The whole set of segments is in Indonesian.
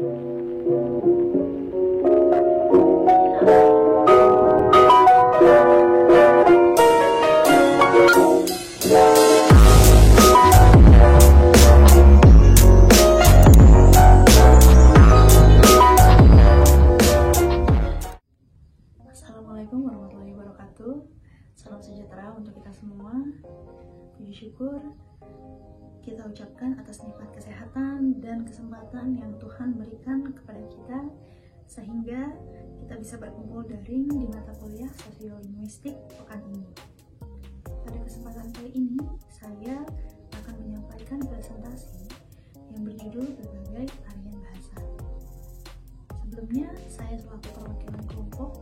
Assalamualaikum warahmatullahi wabarakatuh. Salam sejahtera untuk kita semua. Puji syukur kita ucapkan atas nikmat kesehatan dan kesempatan yang Tuhan berikan kepada kita sehingga kita bisa berkumpul daring di mata kuliah sosiolinguistik pekan ini. Pada kesempatan kali ini saya akan menyampaikan presentasi yang berjudul berbagai varian bahasa. Sebelumnya saya selaku perwakilan kelompok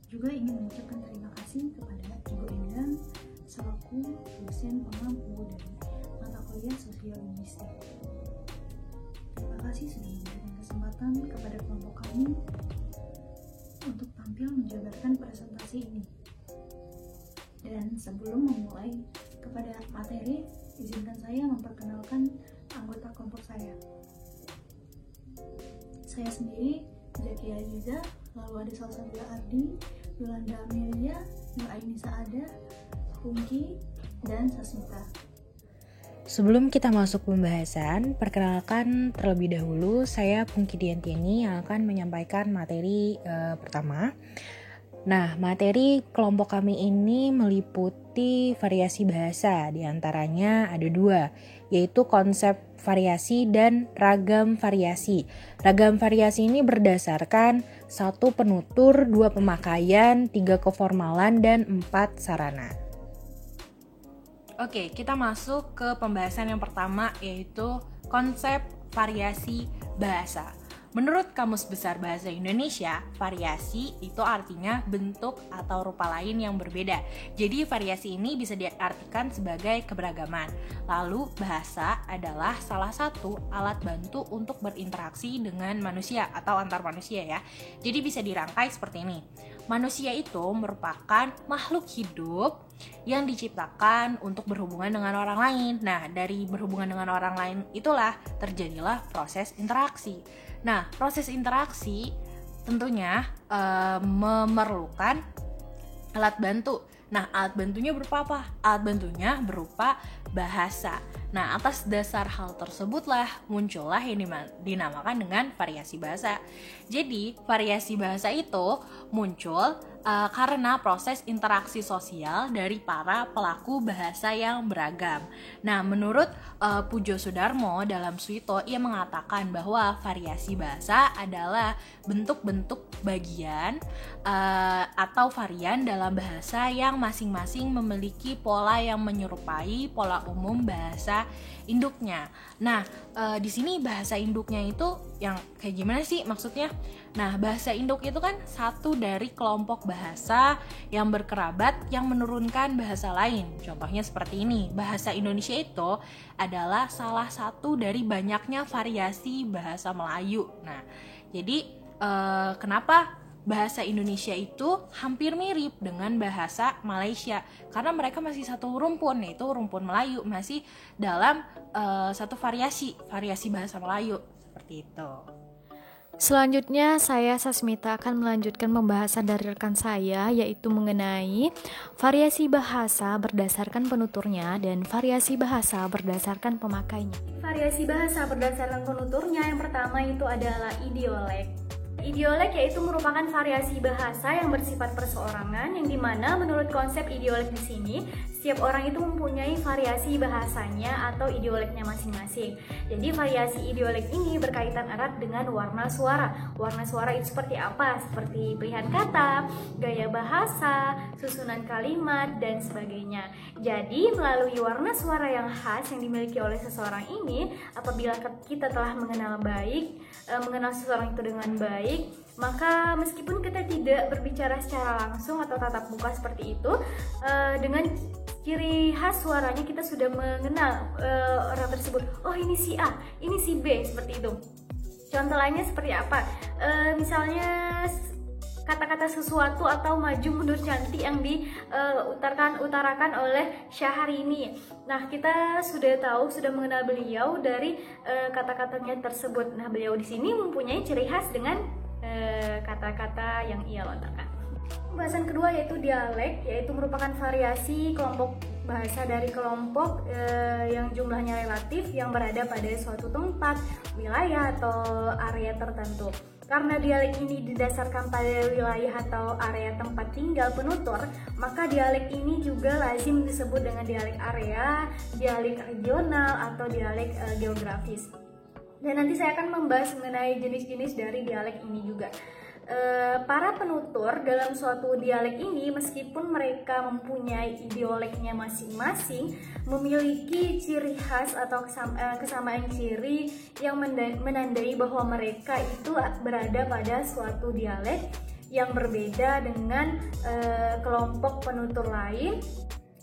juga ingin mengucapkan terima kasih kepada Ibu Endang selaku dosen pengampu dari mata kuliah sosiolinguistik. Terima kasih sudah memberikan kesempatan kepada kelompok kami untuk tampil menjabarkan presentasi ini. Dan sebelum memulai kepada materi, izinkan saya memperkenalkan anggota kelompok saya. Saya sendiri, Zakia Aziza, lalu ada Salsabila Ardi, Yolanda Amelia, Nurainisa Ada, Pungki, dan Sasmita. Sebelum kita masuk pembahasan, perkenalkan terlebih dahulu saya Pungki Diantiani yang akan menyampaikan materi pertama. Nah, materi kelompok kami ini meliputi variasi bahasa, diantaranya ada 2, yaitu konsep variasi dan ragam variasi. Ragam variasi ini berdasarkan 1 penutur, 2 pemakaian, 3 keformalan, dan 4 sarana. Oke, kita masuk ke pembahasan yang pertama, yaitu konsep variasi bahasa. Menurut Kamus Besar Bahasa Indonesia, variasi itu artinya bentuk atau rupa lain yang berbeda. Jadi variasi ini bisa diartikan sebagai keberagaman. Lalu bahasa adalah salah satu alat bantu untuk berinteraksi dengan manusia atau antar manusia ya. Jadi bisa dirangkai seperti ini. Manusia itu merupakan makhluk hidup yang diciptakan untuk berhubungan dengan orang lain. Nah, dari berhubungan dengan orang lain itulah terjadilah proses interaksi. Nah, proses interaksi tentunya memerlukan alat bantu. Nah, alat bantunya berupa apa? Alat bantunya berupa bahasa. Nah, atas dasar hal tersebutlah muncullah yang dinamakan dengan variasi bahasa. Jadi, variasi bahasa itu muncul karena proses interaksi sosial dari para pelaku bahasa yang beragam. Nah, menurut Pujo Sudarmo dalam Suito, ia mengatakan bahwa variasi bahasa adalah bentuk-bentuk bagian atau varian dalam bahasa yang masing-masing memiliki pola yang menyerupai pola umum bahasa induknya. Nah, di sini bahasa induknya itu yang kayak gimana sih maksudnya? Nah, bahasa induk itu kan satu dari kelompok bahasa yang berkerabat yang menurunkan bahasa lain. Contohnya seperti ini, bahasa Indonesia itu adalah salah satu dari banyaknya variasi bahasa Melayu. Nah, jadi kenapa bahasa Indonesia itu hampir mirip dengan bahasa Malaysia? Karena mereka masih satu rumpun, yaitu rumpun Melayu, masih dalam satu variasi bahasa Melayu, seperti itu. Selanjutnya saya Sasmita akan melanjutkan pembahasan dari rekan saya, yaitu mengenai variasi bahasa berdasarkan penuturnya dan variasi bahasa berdasarkan pemakainya. Variasi bahasa berdasarkan penuturnya yang pertama itu adalah idiolek. Idiolek yaitu merupakan variasi bahasa yang bersifat perseorangan, yang dimana menurut konsep idiolek di sini setiap orang itu mempunyai variasi bahasanya atau idioleknya masing-masing. Jadi variasi idiolek ini berkaitan erat dengan warna suara. Warna suara itu seperti apa? Seperti pilihan kata, gaya bahasa, susunan kalimat, dan sebagainya. Jadi melalui warna suara yang khas yang dimiliki oleh seseorang ini, apabila kita telah mengenal seseorang itu dengan baik, maka meskipun kita tidak berbicara secara langsung atau tatap muka seperti itu, dengan ciri khas suaranya kita sudah mengenal orang tersebut. Oh, ini si A, ini si B, seperti itu. Contoh lainnya seperti apa? Misalnya kata-kata sesuatu atau maju mundur cantik yang diutarakan oleh Syahrini. Nah, kita sudah mengenal beliau dari kata-katanya tersebut. Nah, beliau di sini mempunyai ciri khas dengan kata-kata yang ia lontarkan. Pembahasan kedua yaitu dialek, yaitu merupakan variasi kelompok bahasa dari kelompok yang jumlahnya relatif yang berada pada suatu tempat, wilayah, atau area tertentu. Karena dialek ini didasarkan pada wilayah atau area tempat tinggal penutur, maka dialek ini juga lazim disebut dengan dialek area, dialek regional, atau dialek geografis. Dan nanti saya akan membahas mengenai jenis-jenis dari dialek ini juga. Para penutur dalam suatu dialek ini, meskipun mereka mempunyai ideoleknya masing-masing, memiliki ciri khas atau kesamaan ciri yang menandai bahwa mereka itu berada pada suatu dialek yang berbeda dengan kelompok penutur lain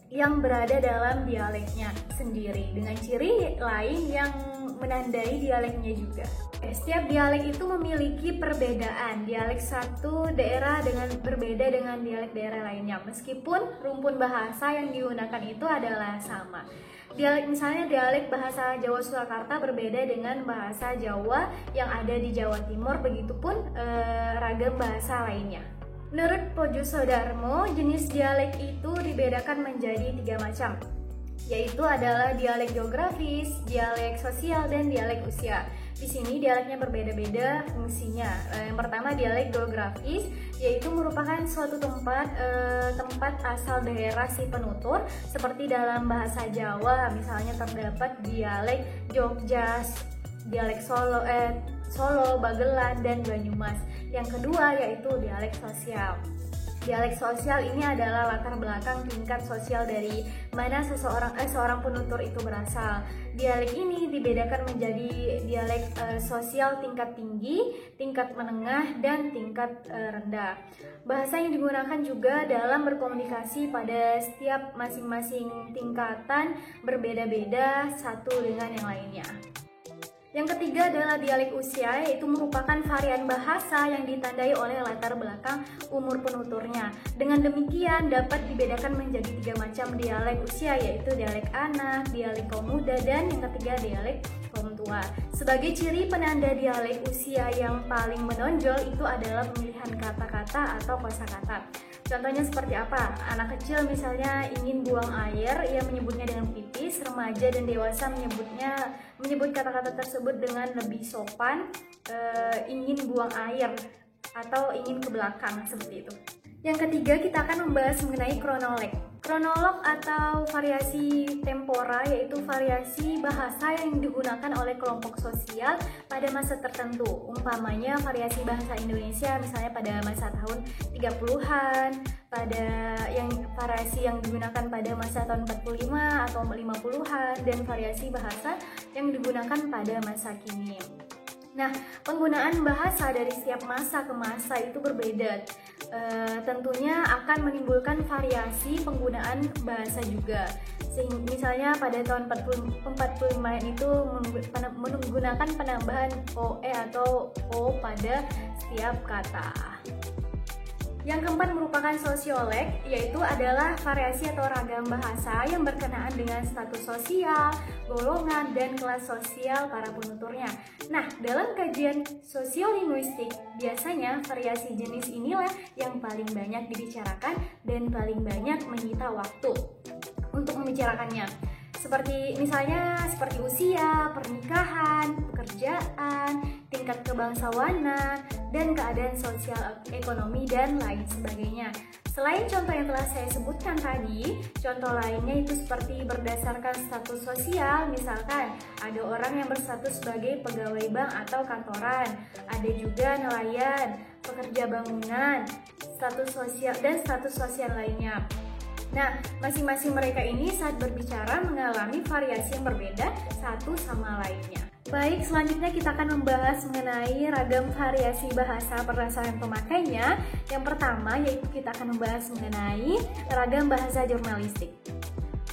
yang berada dalam dialeknya sendiri, dengan ciri lain yang menandai dialeknya juga. Setiap dialek itu memiliki perbedaan. Dialek satu daerah berbeda dengan dialek daerah lainnya, meskipun rumpun bahasa yang digunakan itu adalah sama. Misalnya dialek bahasa Jawa Surakarta berbeda dengan bahasa Jawa yang ada di Jawa Timur, begitupun ragam bahasa lainnya. Menurut Pojo Sodarmo, jenis dialek itu dibedakan menjadi 3 macam, yaitu adalah dialek geografis, dialek sosial, dan dialek usia. Di sini dialeknya berbeda-beda fungsinya. Yang pertama, dialek geografis, yaitu merupakan suatu tempat asal daerah si penutur. Seperti dalam bahasa Jawa, misalnya terdapat dialek Jogja, dialek Solo, Bagelan, dan Banyumas. Yang kedua yaitu dialek sosial. Dialek sosial ini adalah latar belakang tingkat sosial dari mana seorang penutur itu berasal. Dialek ini dibedakan menjadi dialek sosial tingkat tinggi, tingkat menengah, dan tingkat rendah. Bahasa yang digunakan juga dalam berkomunikasi pada setiap masing-masing tingkatan berbeda-beda satu dengan yang lainnya. Yang ketiga adalah dialek usia, yaitu merupakan varian bahasa yang ditandai oleh latar belakang umur penuturnya. Dengan demikian dapat dibedakan menjadi 3 macam dialek usia, yaitu dialek anak, dialek kaum muda, dan yang ketiga dialek kaum tua. Sebagai ciri penanda dialek usia yang paling menonjol itu adalah pemilihan kata-kata atau kosakata. Contohnya seperti apa? Anak kecil misalnya ingin buang air, ia menyebutnya dengan pipis. Remaja dan dewasa menyebut kata-kata tersebut dengan lebih sopan, ingin buang air atau ingin ke belakang, seperti itu. Yang ketiga, kita akan membahas mengenai kronolog. Kronolog atau variasi tempora, yaitu variasi bahasa yang digunakan oleh kelompok sosial pada masa tertentu. Umpamanya variasi bahasa Indonesia misalnya pada masa tahun 30-an, variasi yang digunakan pada masa tahun 45 atau 50-an, dan variasi bahasa yang digunakan pada masa kini. Nah, penggunaan bahasa dari setiap masa ke masa itu berbeda. Tentunya akan menimbulkan variasi penggunaan bahasa juga. Misalnya pada tahun 45 itu menggunakan penambahan OE atau O pada setiap kata. Yang keempat merupakan sosioleg, yaitu adalah variasi atau ragam bahasa yang berkenaan dengan status sosial, golongan, dan kelas sosial para penuturnya. Nah, dalam kajian sosiolinguistik, biasanya variasi jenis inilah yang paling banyak dibicarakan dan paling banyak menyita waktu untuk membicarakannya. Seperti usia, pernikahan, pekerjaan, tingkat kebangsawanan, dan keadaan sosial ekonomi, dan lain sebagainya. Selain contoh yang telah saya sebutkan tadi, contoh lainnya itu seperti berdasarkan status sosial. Misalkan ada orang yang berstatus sebagai pegawai bank atau kantoran, ada juga nelayan, pekerja bangunan, status sosial, dan status sosial lainnya. Nah, masing-masing mereka ini saat berbicara mengalami variasi yang berbeda satu sama lainnya. Baik, selanjutnya kita akan membahas mengenai ragam variasi bahasa berdasarkan pemakainya. Yang pertama yaitu kita akan membahas mengenai ragam bahasa jurnalistik.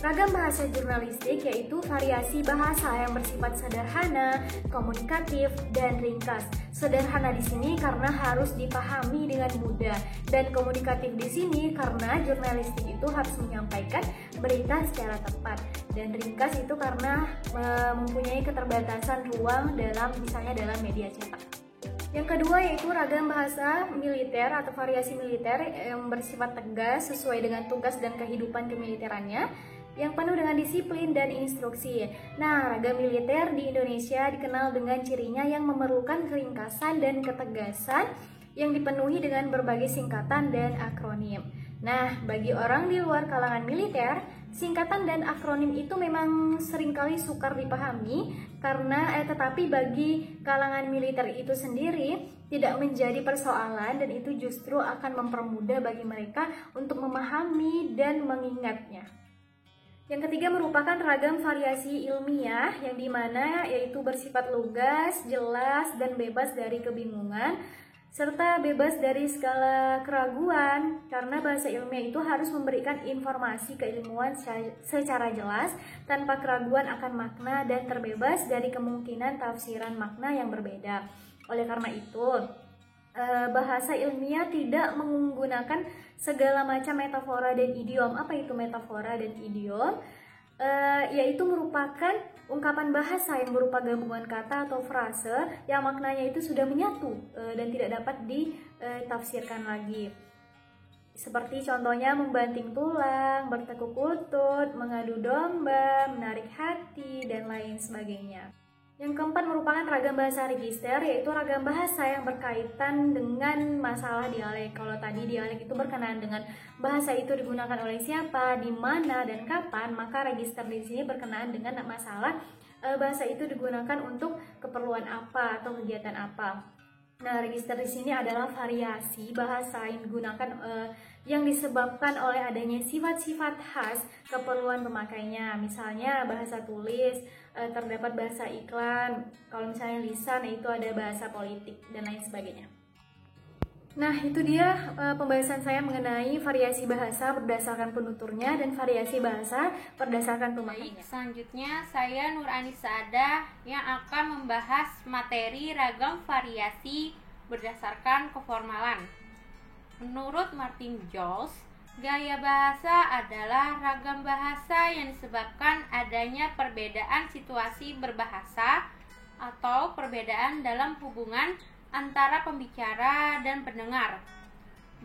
Ragam bahasa jurnalistik yaitu variasi bahasa yang bersifat sederhana, komunikatif, dan ringkas. Sederhana di sini karena harus dipahami dengan mudah, dan komunikatif di sini karena jurnalistik itu harus menyampaikan berita secara tepat, dan ringkas itu karena mempunyai keterbatasan ruang misalnya dalam media cetak. Yang kedua yaitu ragam bahasa militer atau variasi militer yang bersifat tegas sesuai dengan tugas dan kehidupan kemiliterannya, yang penuh dengan disiplin dan instruksi. Nah, ragam militer di Indonesia dikenal dengan cirinya yang memerlukan keringkasan dan ketegasan yang dipenuhi dengan berbagai singkatan dan akronim. Nah, bagi orang di luar kalangan militer, singkatan dan akronim itu memang seringkali sukar dipahami tetapi bagi kalangan militer itu sendiri tidak menjadi persoalan, dan itu justru akan mempermudah bagi mereka untuk memahami dan mengingatnya. Yang ketiga merupakan ragam variasi ilmiah yang dimana yaitu bersifat lugas, jelas, dan bebas dari kebingungan serta bebas dari segala keraguan, karena bahasa ilmiah itu harus memberikan informasi keilmuan secara jelas tanpa keraguan akan makna dan terbebas dari kemungkinan tafsiran makna yang berbeda. Oleh karena itu, bahasa ilmiah tidak menggunakan segala macam metafora dan idiom. Apa itu metafora dan idiom? Yaitu merupakan ungkapan bahasa yang berupa gabungan kata atau frase yang maknanya itu sudah menyatu dan tidak dapat ditafsirkan lagi. Seperti contohnya membanting tulang, bertekuk lutut, mengadu domba, menarik hati, dan lain sebagainya. Yang keempat merupakan ragam bahasa register, yaitu ragam bahasa yang berkaitan dengan masalah dialek. Kalau tadi dialek itu berkenaan dengan bahasa itu digunakan oleh siapa, di mana, dan kapan, maka register di sini berkenaan dengan masalah bahasa itu digunakan untuk keperluan apa atau kegiatan apa. Nah, register di sini adalah variasi bahasa yang digunakan yang disebabkan oleh adanya sifat-sifat khas keperluan pemakainya. Misalnya bahasa tulis, terdapat bahasa iklan, kalau misalnya lisan itu ada bahasa politik, dan lain sebagainya. Nah, itu dia pembahasan saya mengenai variasi bahasa berdasarkan penuturnya dan variasi bahasa berdasarkan pemakainya. Selanjutnya saya Nur Anissa Ada yang akan membahas materi ragam variasi berdasarkan keformalan. Menurut Martin Jones, gaya bahasa adalah ragam bahasa yang disebabkan adanya perbedaan situasi berbahasa atau perbedaan dalam hubungan antara pembicara dan pendengar.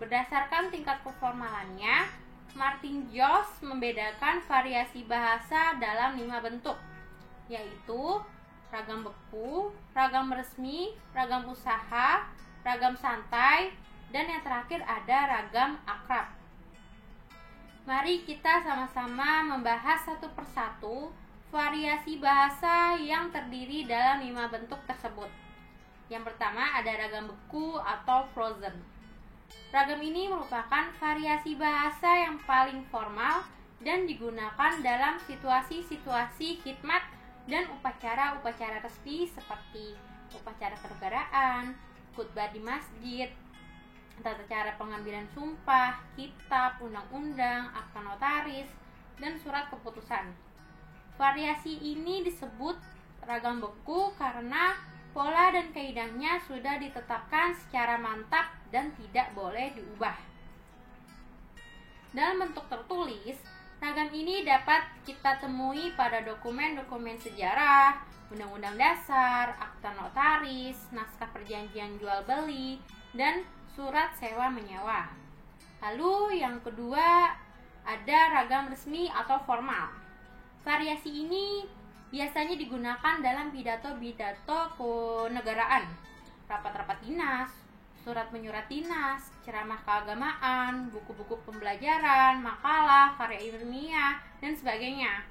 Berdasarkan tingkat keformalannya, Martin Jones membedakan variasi bahasa dalam 5 bentuk, yaitu ragam beku, ragam resmi, ragam usaha, ragam santai, dan yang terakhir ada ragam akrab. Mari kita sama-sama membahas satu persatu variasi bahasa yang terdiri dalam 5 bentuk tersebut. Yang pertama ada ragam beku atau frozen. Ragam ini merupakan variasi bahasa yang paling formal dan digunakan dalam situasi-situasi khidmat dan upacara-upacara resmi seperti upacara kenegaraan, khutbah di masjid, tata cara pengambilan sumpah, kitab, undang-undang, akta notaris, dan surat keputusan. Variasi ini disebut ragam beku karena pola dan kaidahnya sudah ditetapkan secara mantap dan tidak boleh diubah. Dalam bentuk tertulis, ragam ini dapat kita temui pada dokumen-dokumen sejarah, undang-undang dasar, akta notaris, naskah perjanjian jual beli, dan surat sewa menyewa. Lalu yang kedua ada ragam resmi atau formal. Variasi ini biasanya digunakan dalam pidato-pidato kenegaraan, rapat-rapat dinas, surat menyurat dinas, ceramah keagamaan, buku-buku pembelajaran, makalah, karya ilmiah, dan sebagainya.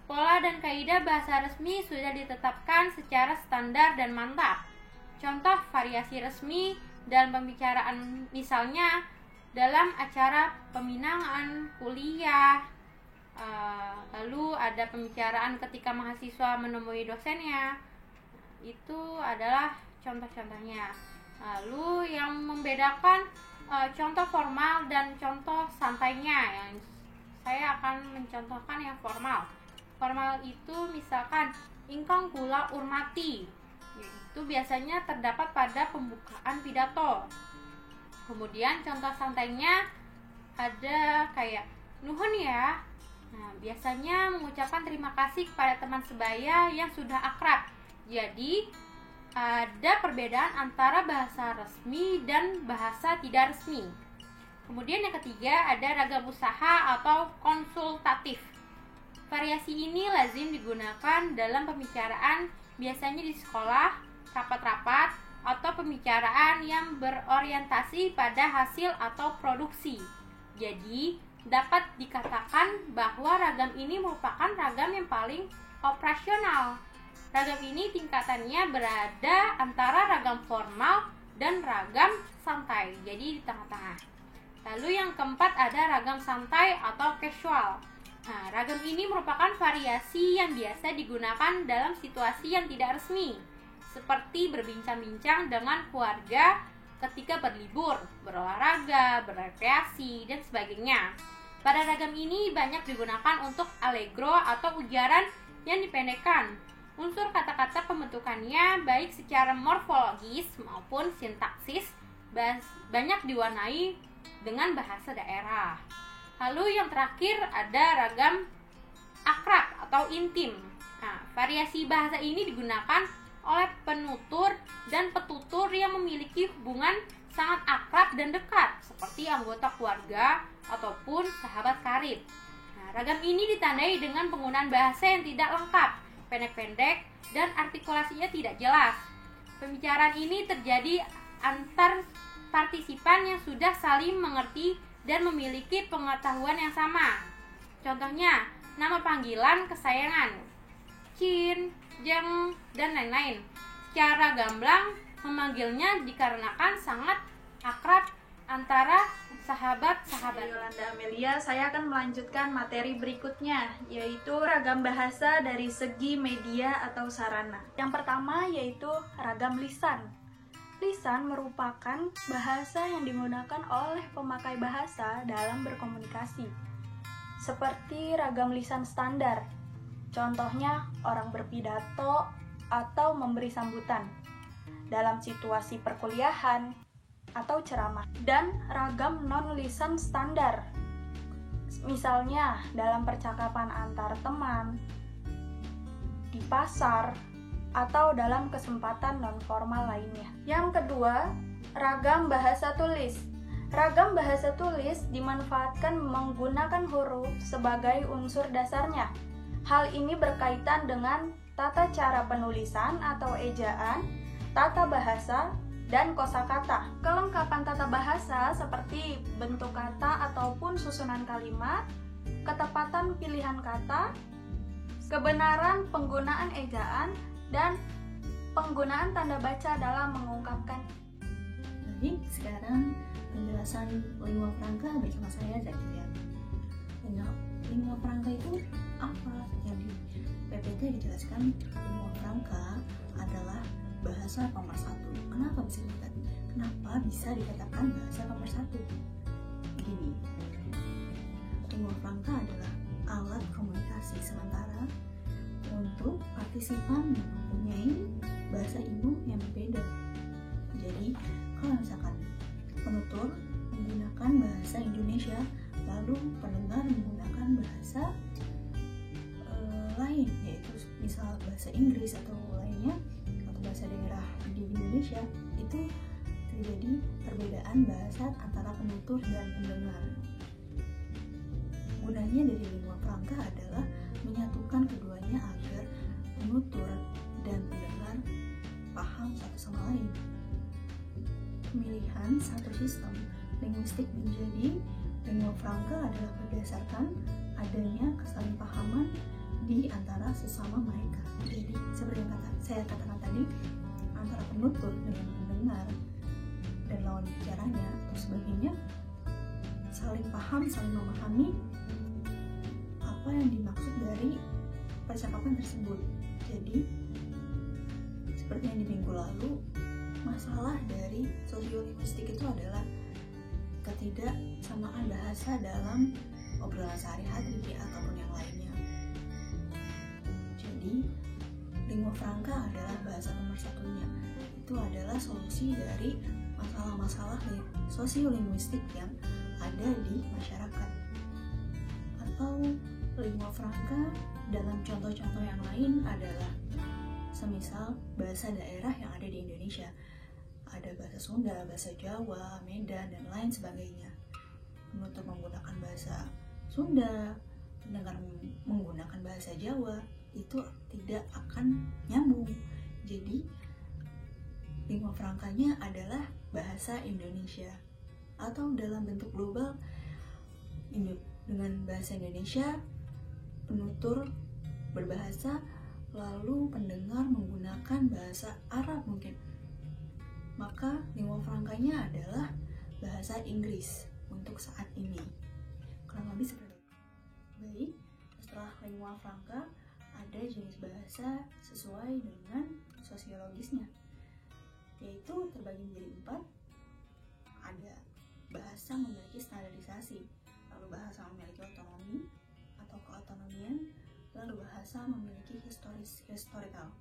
Pola dan kaidah bahasa resmi sudah ditetapkan secara standar dan mantap. Contoh variasi resmi dalam pembicaraan misalnya dalam acara peminangan, kuliah, lalu ada pembicaraan ketika mahasiswa menemui dosennya. Itu adalah contoh-contohnya. Lalu yang membedakan contoh formal dan contoh santainya, yang saya akan mencontohkan yang formal. Formal itu misalkan ingkang kula urmati, itu biasanya terdapat pada pembukaan pidato. Kemudian contoh santainya ada kayak nuhun ya. Nah, biasanya mengucapkan terima kasih kepada teman sebaya yang sudah akrab. Jadi ada perbedaan antara bahasa resmi dan bahasa tidak resmi. Kemudian yang ketiga ada ragam usaha atau konsultatif. Variasi ini lazim digunakan dalam pembicaraan biasanya di sekolah, rapat-rapat, atau pembicaraan yang berorientasi pada hasil atau produksi. Jadi, dapat dikatakan bahwa ragam ini merupakan ragam yang paling operasional. Ragam ini tingkatannya berada antara ragam formal dan ragam santai, jadi di tengah-tengah. Lalu yang keempat ada ragam santai atau casual. Nah, ragam ini merupakan variasi yang biasa digunakan dalam situasi yang tidak resmi, seperti berbincang-bincang dengan keluarga ketika berlibur, berolahraga, berrekreasi, dan sebagainya. Pada ragam ini banyak digunakan untuk allegro atau ujaran yang dipendekkan. Unsur kata-kata pembentukannya baik secara morfologis maupun sintaksis banyak diwarnai dengan bahasa daerah. Lalu yang terakhir ada ragam akrab atau intim. Nah, variasi bahasa ini digunakan oleh penutur dan petutur yang memiliki hubungan sangat akrab dan dekat, seperti anggota keluarga ataupun sahabat karib. Nah, ragam ini ditandai dengan penggunaan bahasa yang tidak lengkap, pendek-pendek, dan artikulasinya tidak jelas. Pembicaraan ini terjadi antar partisipan yang sudah saling mengerti dan memiliki pengetahuan yang sama. Contohnya, nama panggilan kesayangan, Cin, Jeng, dan lain-lain. Secara gamblang, memanggilnya dikarenakan sangat akrab antara sahabat-sahabat. Yolanda Amelia, saya akan melanjutkan materi berikutnya, yaitu ragam bahasa dari segi media atau sarana. Yang pertama yaitu ragam lisan. Lisan merupakan bahasa yang digunakan oleh pemakai bahasa dalam berkomunikasi, seperti ragam lisan standar. Contohnya, orang berpidato atau memberi sambutan dalam situasi perkuliahan atau ceramah, dan ragam non-lisan standar, misalnya dalam percakapan antar teman, di pasar, atau dalam kesempatan non-formal lainnya. Yang kedua, ragam bahasa tulis. Ragam bahasa tulis dimanfaatkan menggunakan huruf sebagai unsur dasarnya. Hal ini berkaitan dengan tata cara penulisan atau ejaan, tata bahasa, dan kosakata. Kelengkapan tata bahasa seperti bentuk kata ataupun susunan kalimat, ketepatan pilihan kata, kebenaran penggunaan ejaan, dan penggunaan tanda baca dalam mengungkapkan. Jadi sekarang penjelasan lingua franca bersama saya Zakia. Lingua franca itu apa? Jadi PPT dijelaskan lingua franca adalah bahasa pemersatu. Kenapa bisa dikatakan bahasa pemersatu? Begini, lingua franca adalah alat komunikasi sementara untuk partisipan yang mempunyai bahasa ibu yang berbeda. Jadi, kalau misalkan penutur menggunakan bahasa Indonesia, lalu pendengar menggunakan bahasa lain, yaitu misal bahasa Inggris atau lainnya, atau bahasa daerah di Indonesia, itu terjadi perbedaan bahasa antara penutur dan pendengar. Gunanya dari lingua franca adalah menyatukan keduanya agar penutur dan pendengar paham satu sama lain. Pemilihan satu sistem linguistik menjadi lingua franca adalah berdasarkan adanya kesalahpahaman di antara sesama mereka. Jadi seperti yang saya katakan tadi, antara penutur dengan pendengar dan lawan bicaranya atau sebagainya saling paham, saling memahami apa yang dimaksud dari percakapan tersebut. Jadi seperti yang di minggu lalu, masalah dari sosiolinguistik itu adalah ketidaksamaan bahasa dalam obrolan sehari-hari ataupun yang lainnya. Jadi lingua franca adalah bahasa nomor satunya. Itu adalah solusi dari masalah-masalah sosiolinguistik yang ada di masyarakat. Atau lingua franca dalam contoh-contoh yang lain adalah semisal bahasa daerah yang ada di Indonesia. Ada bahasa Sunda, bahasa Jawa, Medan, dan lain sebagainya. Penutur menggunakan bahasa Sunda, pendengar menggunakan bahasa Jawa, itu tidak akan nyambung. Jadi lingua francanya adalah bahasa Indonesia, atau dalam bentuk global dengan bahasa Indonesia, penutur berbahasa, lalu pendengar menggunakan bahasa Arab mungkin. Maka lingua francanya adalah bahasa Inggris untuk saat ini. Kurang lebih seperti itu. Baik, setelah lingua franca ada jenis bahasa sesuai dengan sosiologisnya, yaitu terbagi menjadi 4. Ada bahasa memiliki standarisasi, lalu bahasa memiliki otonomi atau keotonomian, lalu bahasa memiliki historical.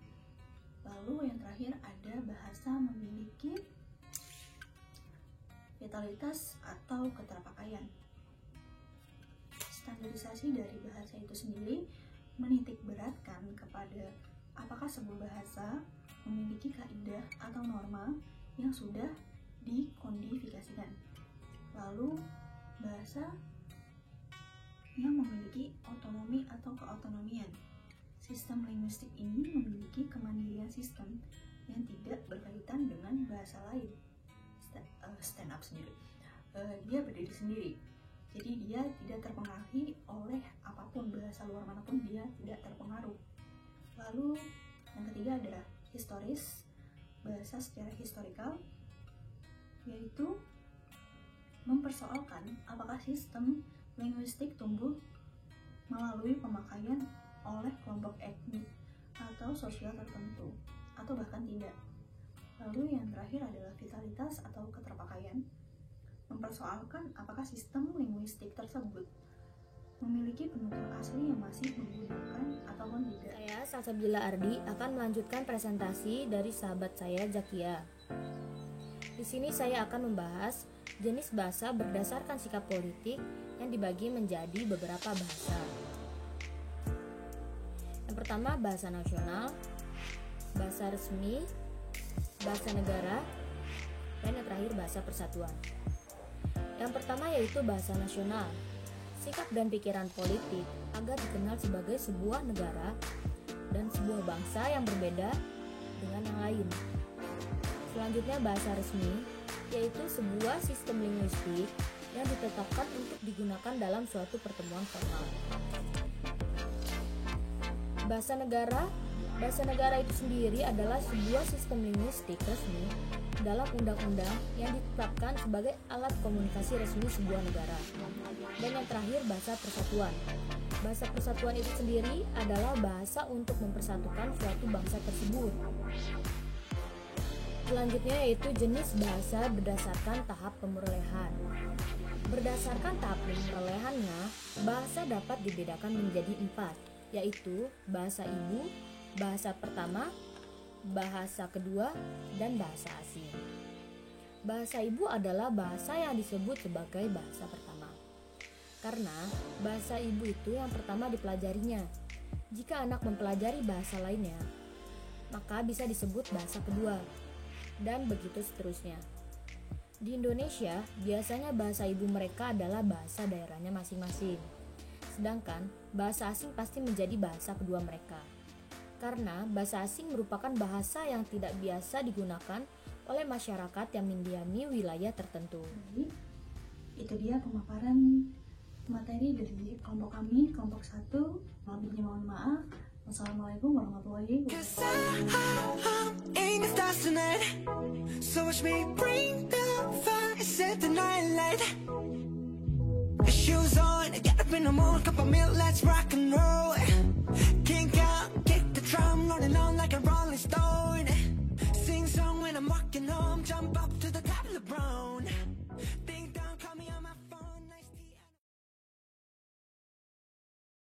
Lalu yang terakhir ada bahasa memiliki vitalitas atau keterpakaian. Standarisasi dari bahasa itu sendiri menitik beratkan kepada apakah sebuah bahasa memiliki kaidah atau norma yang sudah dikodifikasikan. Lalu bahasa yang memiliki otonomi atau keotonomian. Sistem linguistik ini memiliki kemandirian sistem yang tidak berkaitan dengan bahasa lain. Stand up sendiri. Dia berdiri sendiri. Jadi dia tidak terpengaruhi oleh apapun, bahasa luar manapun dia tidak terpengaruh. Lalu yang ketiga adalah historis, bahasa secara historikal, yaitu mempersoalkan apakah sistem linguistik tumbuh melalui pemakaian oleh kelompok etnik atau sosial tertentu, atau bahkan tidak. Lalu yang terakhir adalah vitalitas atau keterpakaian, mempersoalkan apakah sistem linguistik tersebut memiliki penutur asli yang masih menggunakan ataupun tidak. Saya Salsabila Ardi akan melanjutkan presentasi dari sahabat saya Zakia. Di sini saya akan membahas jenis bahasa berdasarkan sikap politik yang dibagi menjadi beberapa bahasa. Yang pertama bahasa nasional, bahasa resmi, bahasa negara, dan yang terakhir bahasa persatuan. Yang pertama yaitu bahasa nasional, sikap dan pikiran politik agar dikenal sebagai sebuah negara dan sebuah bangsa yang berbeda dengan yang lain. Selanjutnya bahasa resmi, yaitu sebuah sistem linguistik yang ditetapkan untuk digunakan dalam suatu pertemuan formal. Bahasa negara itu sendiri adalah sebuah sistem linguistik resmi dalam undang-undang yang ditetapkan sebagai alat komunikasi resmi sebuah negara. Dan yang terakhir bahasa persatuan. Bahasa persatuan itu sendiri adalah bahasa untuk mempersatukan suatu bangsa tersebut. Selanjutnya yaitu jenis bahasa berdasarkan tahap pemerolehan. Berdasarkan tahap pemerolehannya, bahasa dapat dibedakan menjadi 4, yaitu bahasa ibu, bahasa pertama, bahasa kedua, dan bahasa asing. Bahasa ibu adalah bahasa yang disebut sebagai bahasa pertama, karena bahasa ibu itu yang pertama dipelajarinya. Jika anak mempelajari bahasa lainnya, maka bisa disebut bahasa kedua, dan begitu seterusnya. Di Indonesia, biasanya bahasa ibu mereka adalah bahasa daerahnya masing-masing. Sedangkan bahasa asing pasti menjadi bahasa kedua mereka. Karena bahasa asing merupakan bahasa yang tidak biasa digunakan oleh masyarakat yang mendiami wilayah tertentu. Jadi, itu dia pemaparan materi dari kelompok kami, kelompok 1. Lebihnya mohon maaf. Wassalamualaikum warahmatullahi wabarakatuh. So watch me bring the fire, set the night light. Shoes on, get up in the morning, cup of milk, let's rock and roll. Kink out, kick the drum, rolling on like a rock.